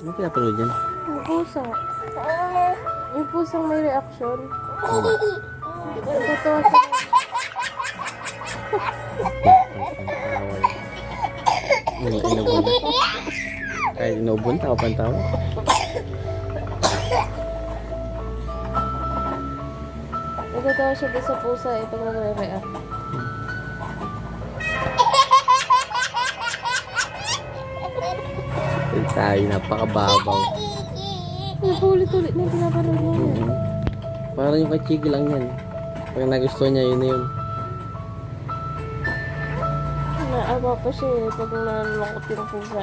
Ano pinapanood yan? Yung pusa. Yung pusang may reaction. Totoo siya. Inubon. Kahit inubon, tao pang tao. Totoo siya doon sa pusa eh, pag nagre-react. Ay, tayo, napakababaw. Yung ulit-ulit na yung pinapanood niya. Parang yung kachigi lang yan. Pag nagustuhan niya, yun na yun. Naawa pa siya eh, pag nalulungkot yung pusa.